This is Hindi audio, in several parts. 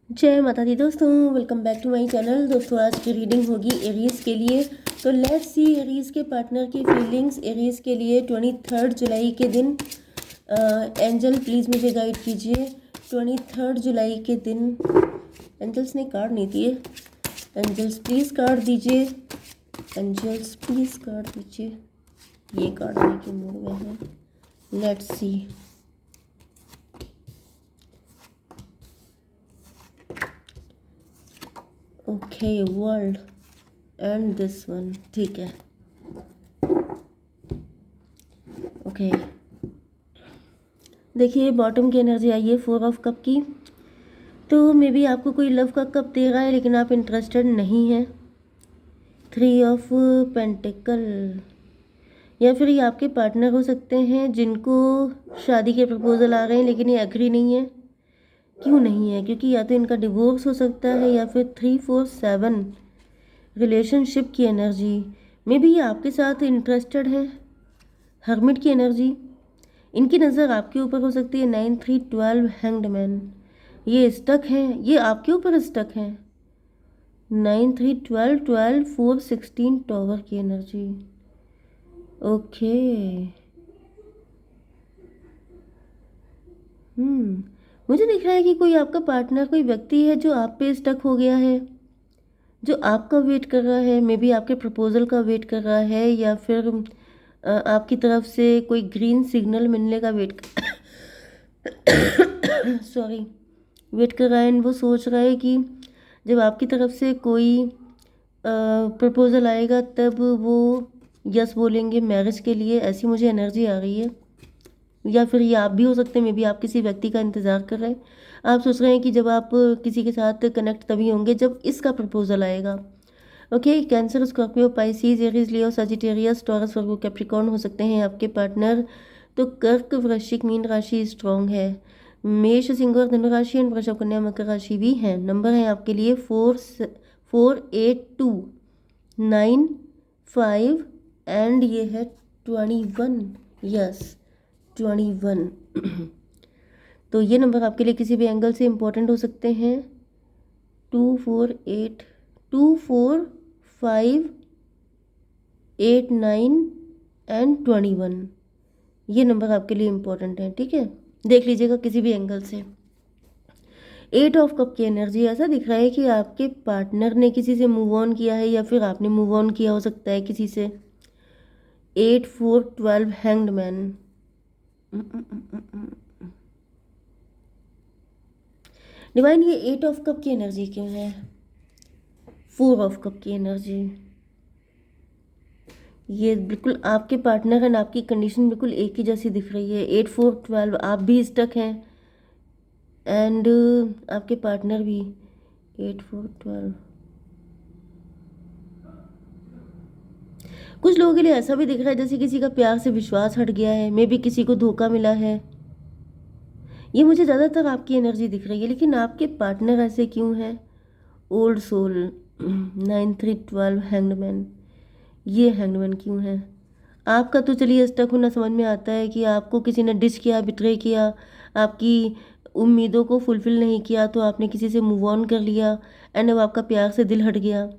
जय माता दी दोस्तों, welcome back to my channel. दोस्तों आज की रीडिंग होगी एरीज के लिए। तो लेट्स सी एरीज के पार्टनर की फीलिंग्स एरीज के लिए 23 जुलाई के दिन। एंजल प्लीज़ मुझे गाइड कीजिए। 23 जुलाई के दिन एंजल्स ने कार्ड नहीं दिए। एंजल्स प्लीज़ कार्ड दीजिए। एंजल्स प्लीज़ कार्ड दीजिए। ये कार्ड आने के मूड में है। Let's see. Okay, world and this one, ठीक है। ओके, देखिए बॉटम की एनर्जी आई है 4 ऑफ कप की। तो मे बी आपको कोई लव का कप दे रहा है लेकिन आप इंटरेस्टेड नहीं हैं। 3 ऑफ पेंटिकल, या फिर ये आपके पार्टनर हो सकते हैं जिनको शादी के प्रपोजल आ रहे हैं लेकिन ये एग्री नहीं है। क्यों नहीं है? क्योंकि या तो इनका डिवोर्स हो सकता है या फिर 3 4 7 रिलेशनशिप की एनर्जी। मे बी ये आपके साथ इंटरेस्टेड है। हर्मिट की एनर्जी, इनकी नज़र आपके ऊपर हो सकती है। 9 3 12 हैंग्ड मैन, ये स्टक हैं, ये आपके ऊपर स्टक हैं। 9 3 12 12 4 16 टॉवर की एनर्जी। ओके, मुझे दिख रहा है कि कोई आपका पार्टनर, कोई व्यक्ति है जो आप पे स्टक हो गया है, जो आपका वेट कर रहा है। मे बी आपके प्रपोजल का वेट कर रहा है या फिर आपकी तरफ से कोई ग्रीन सिग्नल मिलने का वेट सॉरी वेट कर रहा है। एंड वो सोच रहा है कि जब आपकी तरफ से कोई प्रपोजल आएगा तब वो यस बोलेंगे मैरिज के लिए। ऐसी मुझे एनर्जी आ रही है। या फिर ये आप भी हो सकते हैं। मे बी आप किसी व्यक्ति का इंतज़ार कर रहे हैं। आप सोच रहे हैं कि जब आप किसी के साथ कनेक्ट तभी होंगे जब इसका प्रपोजल आएगा। Okay, Cancer, Scorpio, Pisces, Aries, Leo, Sagittarius, Taurus, Virgo, Capricorn हो सकते हैं आपके पार्टनर। तो कर्क, वृश्चिक, मीन राशि स्ट्रॉन्ग है। मेष, सिंह और धनु राशि एंड वृषभ, कन्या, मकर राशि भी हैं। नंबर है आपके लिए 4 8 2 9 5 एंड ये है 21। यस, 21। तो ये नंबर आपके लिए किसी भी एंगल से इम्पोर्टेंट हो सकते हैं। 2 4 8 2 4 5 8 9 एंड 21, ये नंबर आपके लिए इम्पोर्टेंट है। ठीक है, देख लीजिएगा किसी भी एंगल से। 8 ऑफ कप की एनर्जी, ऐसा दिख रहा है कि आपके पार्टनर ने किसी से मूव ऑन किया है या फिर आपने मूव ऑन किया हो सकता है किसी से। 8 4 12 हैंग्ड मैन। डिवाइन, ये 8 ऑफ कप की एनर्जी क्यों है? 4 ऑफ कप की एनर्जी, ये बिल्कुल आपके पार्टनर एंड आपकी कंडीशन बिल्कुल एक ही जैसी दिख रही है। 8 4 12, आप भी स्टक हैं एंड आपके पार्टनर भी। 8 4 12, कुछ लोगों के लिए ऐसा भी दिख रहा है जैसे किसी का प्यार से विश्वास हट गया है। मे बी किसी को धोखा मिला है। ये मुझे ज़्यादातर आपकी एनर्जी दिख रही है, लेकिन आपके पार्टनर ऐसे क्यों हैं? ओल्ड सोल, 9 3 12 हैंगमैन, ये हैंगमैन क्यों है? आपका तो चलिए स्टक होना समझ में आता है कि आपको किसी ने डिश किया, बिट्रे किया, आपकी उम्मीदों को फुलफिल नहीं किया तो आपने किसी से मूव ऑन कर लिया एंड अब आपका प्यार से दिल हट गया।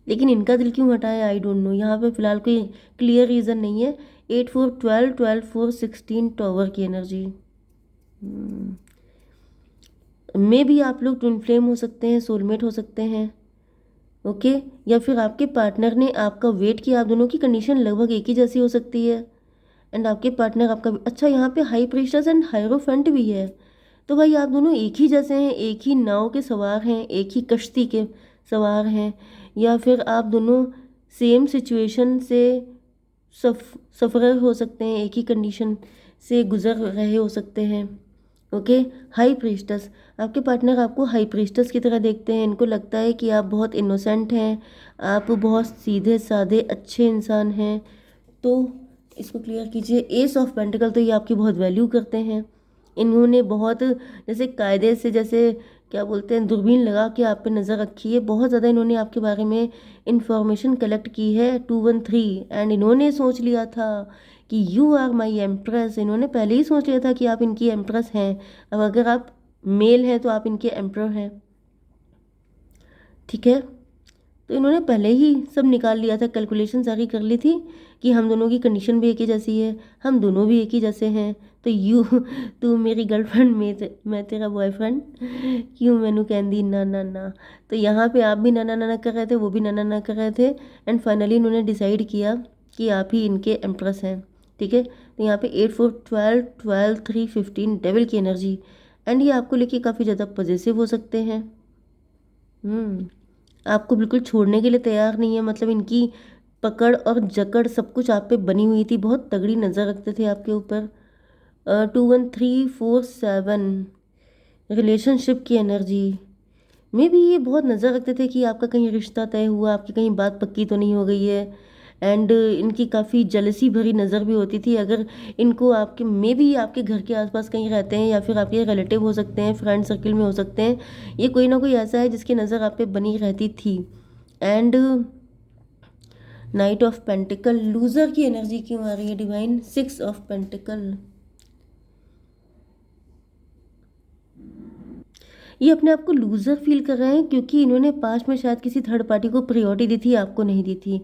लेकिन इनका दिल क्यों हटा है आई डोंट नो। यहाँ पे फिलहाल कोई क्लियर रीज़न नहीं है। 8 4 12 12 4 16 टॉवर की एनर्जी। मे भी आप लोग ट्विन फ्लेम हो सकते हैं, सोलमेट हो सकते हैं। ओके, या फिर आपके पार्टनर ने आपका वेट किया। आप दोनों की कंडीशन लगभग एक ही जैसी हो सकती है एंड आपके पार्टनर आपका अच्छा, यहाँ पे हाई प्रीस्टेस एंड हायरोफेंट भी है। तो भाई आप दोनों एक ही जैसे हैं, एक ही नाव के सवार हैं, एक ही कश्ती के सवार हैं। या फिर आप दोनों सेम सिचुएशन से सफ़र हो सकते हैं, एक ही कंडीशन से गुजर रहे हो सकते हैं। ओके, हाई प्रीस्टस, आपके पार्टनर आपको हाई प्रीस्टस की तरह देखते हैं। इनको लगता है कि आप बहुत इनोसेंट हैं, आप बहुत सीधे साधे अच्छे इंसान हैं। तो इसको क्लियर कीजिए। एस ऑफ पेंटिकल, तो ये आपकी बहुत वैल्यू करते हैं। इन्होंने बहुत जैसे कायदे से, जैसे क्या बोलते हैं, दूरबीन लगा के आप पे नज़र रखी है। बहुत ज़्यादा इन्होंने आपके बारे में इंफॉर्मेशन कलेक्ट की है। 213 एंड इन्होंने सोच लिया था कि यू आर माई एम्प्रेस। इन्होंने पहले ही सोच लिया था कि आप इनकी एम्प्रेस हैं। अब अगर आप मेल हैं तो आप इनके एम्परर हैं, ठीक है। तो इन्होंने पहले ही सब निकाल लिया था, कैलकुलेशन सारी कर ली थी कि हम दोनों की कंडीशन भी एक ही जैसी है, हम दोनों भी एक ही जैसे हैं, तो तू मेरी गर्लफ्रेंड, मैं तेरा बॉयफ्रेंड, क्यों मैनू कहंदी ना ना ना। तो यहाँ पे आप भी ना ना ना ना कर रहे थे, वो भी ना ना ना कर रहे थे, एंड फाइनली इन्होंने डिसाइड किया कि आप ही इनके एम्प्रेस हैं, ठीक है। तो यहाँ पे 8 4 12 12 3 15 डेविल की एनर्जी, एंड ये आपको लेके काफ़ी ज़्यादा पॉजिटिव हो सकते हैं। आपको बिल्कुल छोड़ने के लिए तैयार नहीं है, मतलब इनकी पकड़ और जकड़ सब कुछ आप पे बनी हुई थी, बहुत तगड़ी नज़र रखते थे आपके ऊपर। 2 1 3 4 7 रिलेशनशिप की एनर्जी में भी ये बहुत नज़र रखते थे कि आपका कहीं रिश्ता तय हुआ, आपकी कहीं बात पक्की तो नहीं हो गई है, एंड इनकी काफ़ी जलसी भरी नज़र भी होती थी। अगर इनको आपके में भी आपके घर के आसपास कहीं रहते हैं, या फिर आपके रिलेटिव हो सकते हैं, फ्रेंड सर्किल में हो सकते हैं, ये कोई ना कोई ऐसा है जिसकी नज़र आप पे बनी रहती थी। And night of pentacle, loser की एनर्जी क्यों आ रही है डिवाइन? 6 ऑफ पेंटिकल, ये अपने आप को लूज़र फील कर रहे हैं क्योंकि इन्होंने पास्ट में शायद किसी थर्ड पार्टी को प्रायोरिटी दी थी, आपको नहीं दी थी।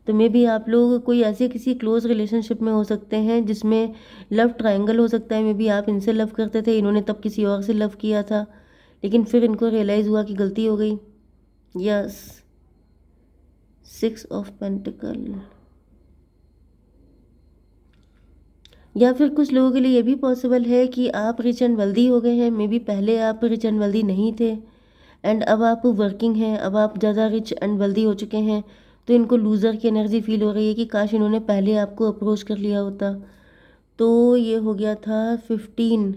तो मे बी आप लोग कोई ऐसे किसी क्लोज रिलेशनशिप में हो सकते हैं जिसमें लव ट्रायंगल हो सकता है। मे बी आप इनसे लव करते थे, इन्होंने तब किसी और से लव किया था, लेकिन फिर इनको रियलाइज़ हुआ कि गलती हो गई। Yes, 6 of pentacle. या फिर कुछ लोगों के लिए ये भी पॉसिबल है कि आप रिच एंड वेल्दी हो गए हैं, मे बी पहले आप रिच एंड वेल्दी नहीं थे, एंड अब आप वर्किंग हैं, अब आप ज़्यादा रिच एंड वेल्दी हो चुके हैं। तो इनको लूज़र की एनर्जी फील हो रही है कि काश इन्होंने पहले आपको अप्रोच कर लिया होता। तो ये हो गया था 15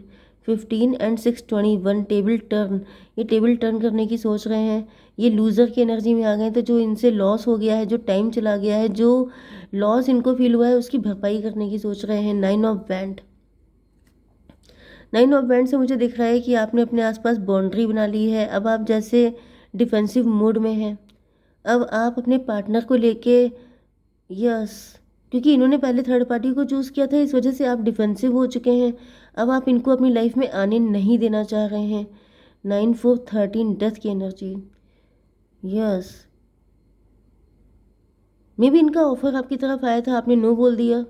15 एंड 6 21 टेबल टर्न। ये टेबल टर्न करने की सोच रहे हैं, ये लूज़र की एनर्जी में आ गए। तो जो इनसे लॉस हो गया है, जो टाइम चला गया है, जो लॉस इनको फील हुआ है, उसकी भरपाई करने की सोच रहे हैं। 9 ऑफ बैंड, 9 ऑफ बैंड से मुझे दिख रहा है कि आपने अपने आसपास बाउंड्री बना ली है। अब आप जैसे डिफेंसिव मोड में हैं, अब आप अपने पार्टनर को लेके, यस, क्योंकि इन्होंने पहले थर्ड पार्टी को चूज़ किया था, इस वजह से आप डिफेंसिव हो चुके हैं। अब आप इनको अपनी लाइफ में आने नहीं देना चाह रहे हैं। 9 4 13 डेथ की एनर्जी, यस, मे बी इनका ऑफर आपकी तरफ आया था, आपने नो बोल दिया,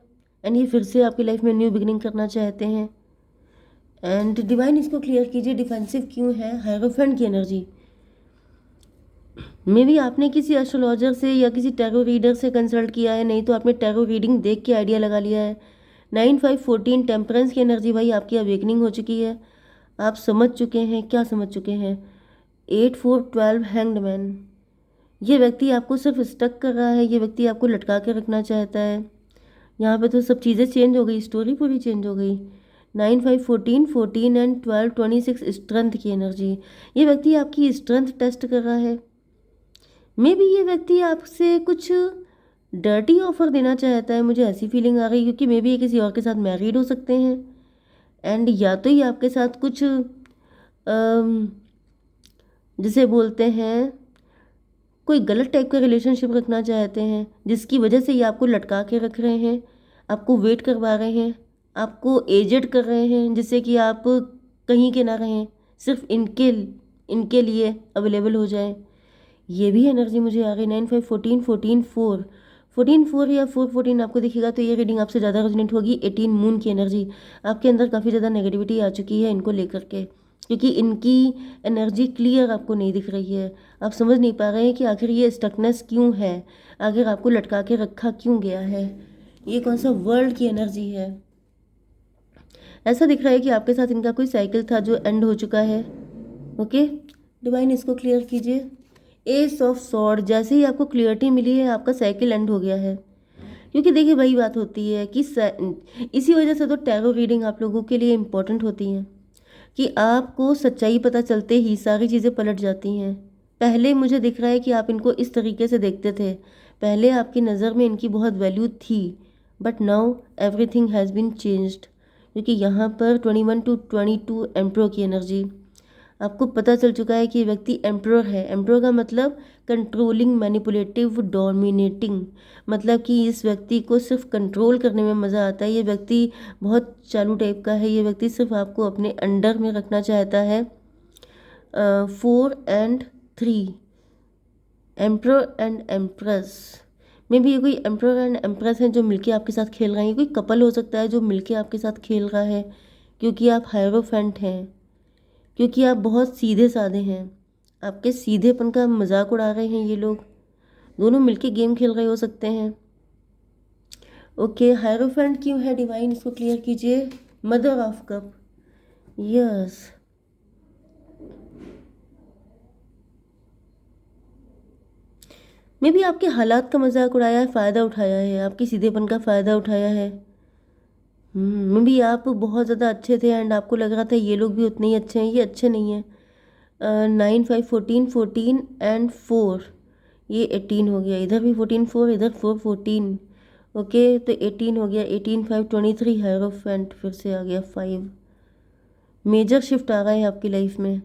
एंड ये फिर से आपकी लाइफ में न्यू बिगिनिंग करना चाहते हैं। एंड डिवाइन इसको क्लियर कीजिए, डिफेंसिव क्यों है? हायरोफेंट की एनर्जी, मे बी आपने किसी एस्ट्रोलॉजर से या किसी टैरो रीडर से कंसल्ट किया है, नहीं तो आपने टैरो रीडिंग देख के आइडिया लगा लिया है। 9 5 14 टेम्परेंस की एनर्जी, भाई आपकी अवेकनिंग हो चुकी है, आप समझ चुके हैं, क्या समझ चुके हैं? 8 4 12 हैंग्ड मैन, ये व्यक्ति आपको सिर्फ स्टक कर रहा है, ये व्यक्ति आपको लटका के रखना चाहता है। यहाँ पे तो सब चीज़ें चेंज हो गई, स्टोरी पूरी चेंज हो गई। 9 5 14 14 एंड 12 26 स्ट्रेंथ की एनर्जी, ये व्यक्ति आपकी स्ट्रेंथ टेस्ट कर रहा है। मे बी ये व्यक्ति आपसे कुछ डर्टी ऑफर देना चाहता है, मुझे ऐसी फीलिंग आ रही है, क्योंकि मे बी ये किसी और के साथ मैरिड हो सकते हैं, एंड या तो ये आपके साथ कुछ जिसे बोलते हैं कोई गलत टाइप का रिलेशनशिप रखना चाहते हैं, जिसकी वजह से ये आपको लटका के रख रहे हैं, आपको वेट करवा रहे हैं, आपको एजेड कर रहे हैं, जिससे कि आप कहीं के ना रहें, सिर्फ इनके इनके लिए अवेलेबल हो जाएं। ये भी एनर्जी मुझे आ गई। 9 5 14 14 4 14 4 या 4 14 आपको दिखेगा तो ये रीडिंग आपसे ज़्यादा रेजोनेट होगी। 18 मून की एनर्जी, आपके अंदर काफ़ी ज़्यादा नेगेटिविटी आ चुकी है इनको लेकर के, क्योंकि इनकी एनर्जी क्लियर आपको नहीं दिख रही है। आप समझ नहीं पा रहे हैं कि आखिर ये स्टकनेस क्यों है, आखिर आपको लटका के रखा क्यों गया है, ये कौन सा वर्ल्ड की एनर्जी है। ऐसा दिख रहा है कि आपके साथ इनका कोई साइकिल था जो एंड हो चुका है। ओके, डिवाइन इसको क्लियर कीजिए। एस ऑफ सॉर्ड, जैसे ही आपको क्लियरिटी मिली है आपका साइकिल एंड हो गया है, क्योंकि देखिए वही बात होती है कि इसी वजह से तो टैरो रीडिंग आप लोगों के लिए इम्पोर्टेंट होती हैं, कि आपको सच्चाई पता चलते ही सारी चीज़ें पलट जाती हैं। पहले मुझे दिख रहा है कि आप इनको इस तरीके से देखते थे, पहले आपकी नज़र में इनकी बहुत वैल्यू थी, but now everything has been changed, क्योंकि यहाँ पर 21 to 22 एम्प्रो की एनर्जी, आपको पता चल चुका है कि ये व्यक्ति एम्परर है। एम्परर का मतलब कंट्रोलिंग, मैनिपुलेटिव, डोमिनेटिंग, मतलब कि इस व्यक्ति को सिर्फ कंट्रोल करने में मज़ा आता है। ये व्यक्ति बहुत चालू टाइप का है। ये व्यक्ति सिर्फ आपको अपने अंडर में रखना चाहता है। 4 और 3, emperor and empress. May be ये कोई एम्परर एंड एम्प्रेस हैं जो मिलके आपके साथ खेल रहे हैं। ये कोई कपल हो सकता है जो मिलके आपके साथ खेल रहा है, क्योंकि आप हायरोफेंट हैं, क्योंकि आप बहुत सीधे साधे हैं। आपके सीधेपन का मजाक उड़ा रहे हैं ये लोग। दोनों मिलके गेम खेल रहे हो सकते हैं। ओके, हायरोफेंट क्यों है डिवाइन, इसको क्लियर कीजिए। Mother of cup, yes. May be आपके हालात का मजाक उड़ाया है, फ़ायदा उठाया है, आपके सीधेपन का फ़ायदा उठाया है। मे बी आप बहुत ज़्यादा अच्छे थे एंड आपको लग रहा था ये लोग भी उतने ही अच्छे हैं। ये अच्छे नहीं हैं। 9, 5, 14, 14 एंड 4, ये 18 हो गया। इधर भी 14, 4, इधर 4, 14। ओके, तो 18 हो गया। 18, 5, 23, हायरोफेंट फिर से आ गया 5। मेजर शिफ्ट आ रहा है आपकी लाइफ में।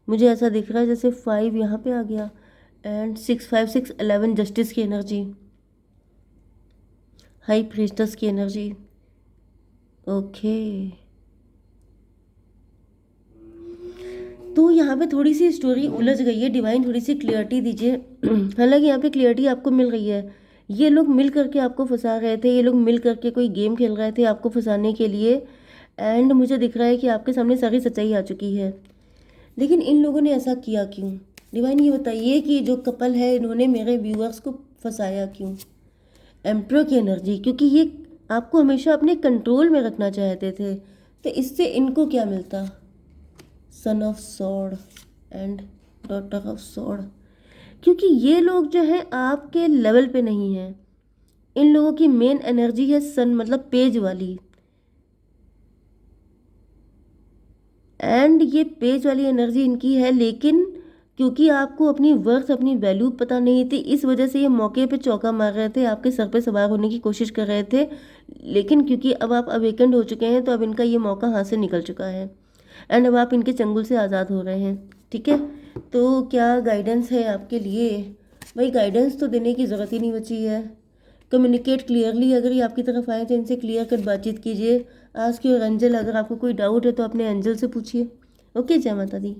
मुझे ऐसा दिख रहा है जैसे 5 यहाँ पे आ गया एंड 6, 5, 6, 11, जस्टिस की एनर्जी, हाई प्रीस्टस की एनर्जी। ओके, तो यहाँ पे थोड़ी सी स्टोरी उलझ गई है। डिवाइन थोड़ी सी क्लियरिटी दीजिए। हालांकि यहाँ पे क्लियरिटी आपको मिल रही है। ये लोग मिल करके आपको फंसा रहे थे, ये लोग मिल करके कोई गेम खेल रहे थे आपको फंसाने के लिए। एंड मुझे दिख रहा है कि आपके सामने सारी सच्चाई आ चुकी है। लेकिन इन लोगों ने ऐसा किया क्यों? डिवाइन ये बताइए कि जो कपल है इन्होंने मेरे व्यूअर्स को फंसाया क्यों? एम्प्रर की एनर्जी, क्योंकि ये आपको हमेशा अपने कंट्रोल में रखना चाहते थे। तो इससे इनको क्या मिलता? Son of sword and daughter of sword. क्योंकि ये लोग जो है आपके लेवल पे नहीं है। इन लोगों की मेन एनर्जी है सन, मतलब पेज वाली। एंड ये पेज वाली एनर्जी इनकी है, लेकिन क्योंकि आपको अपनी वर्थ, अपनी वैल्यू पता नहीं थी, इस वजह से ये मौके पे चौका मार रहे थे, आपके सर पे सवार होने की कोशिश कर रहे थे। लेकिन क्योंकि अब आप अवेकेंड हो चुके हैं तो अब इनका ये मौका हाथ से निकल चुका है एंड अब आप इनके चंगुल से आज़ाद हो रहे हैं। ठीक है, तो क्या गाइडेंस है आपके लिए? भाई गाइडेंस तो देने की ज़रूरत ही नहीं बची है। Communicate clearly. अगर ये आपकी तरफ आए तो इनसे क्लियर कट बातचीत कीजिए। आस्क योर एंजल, अगर आपको कोई डाउट है तो अपने एंजल से पूछिए। ओके, जय माता दी।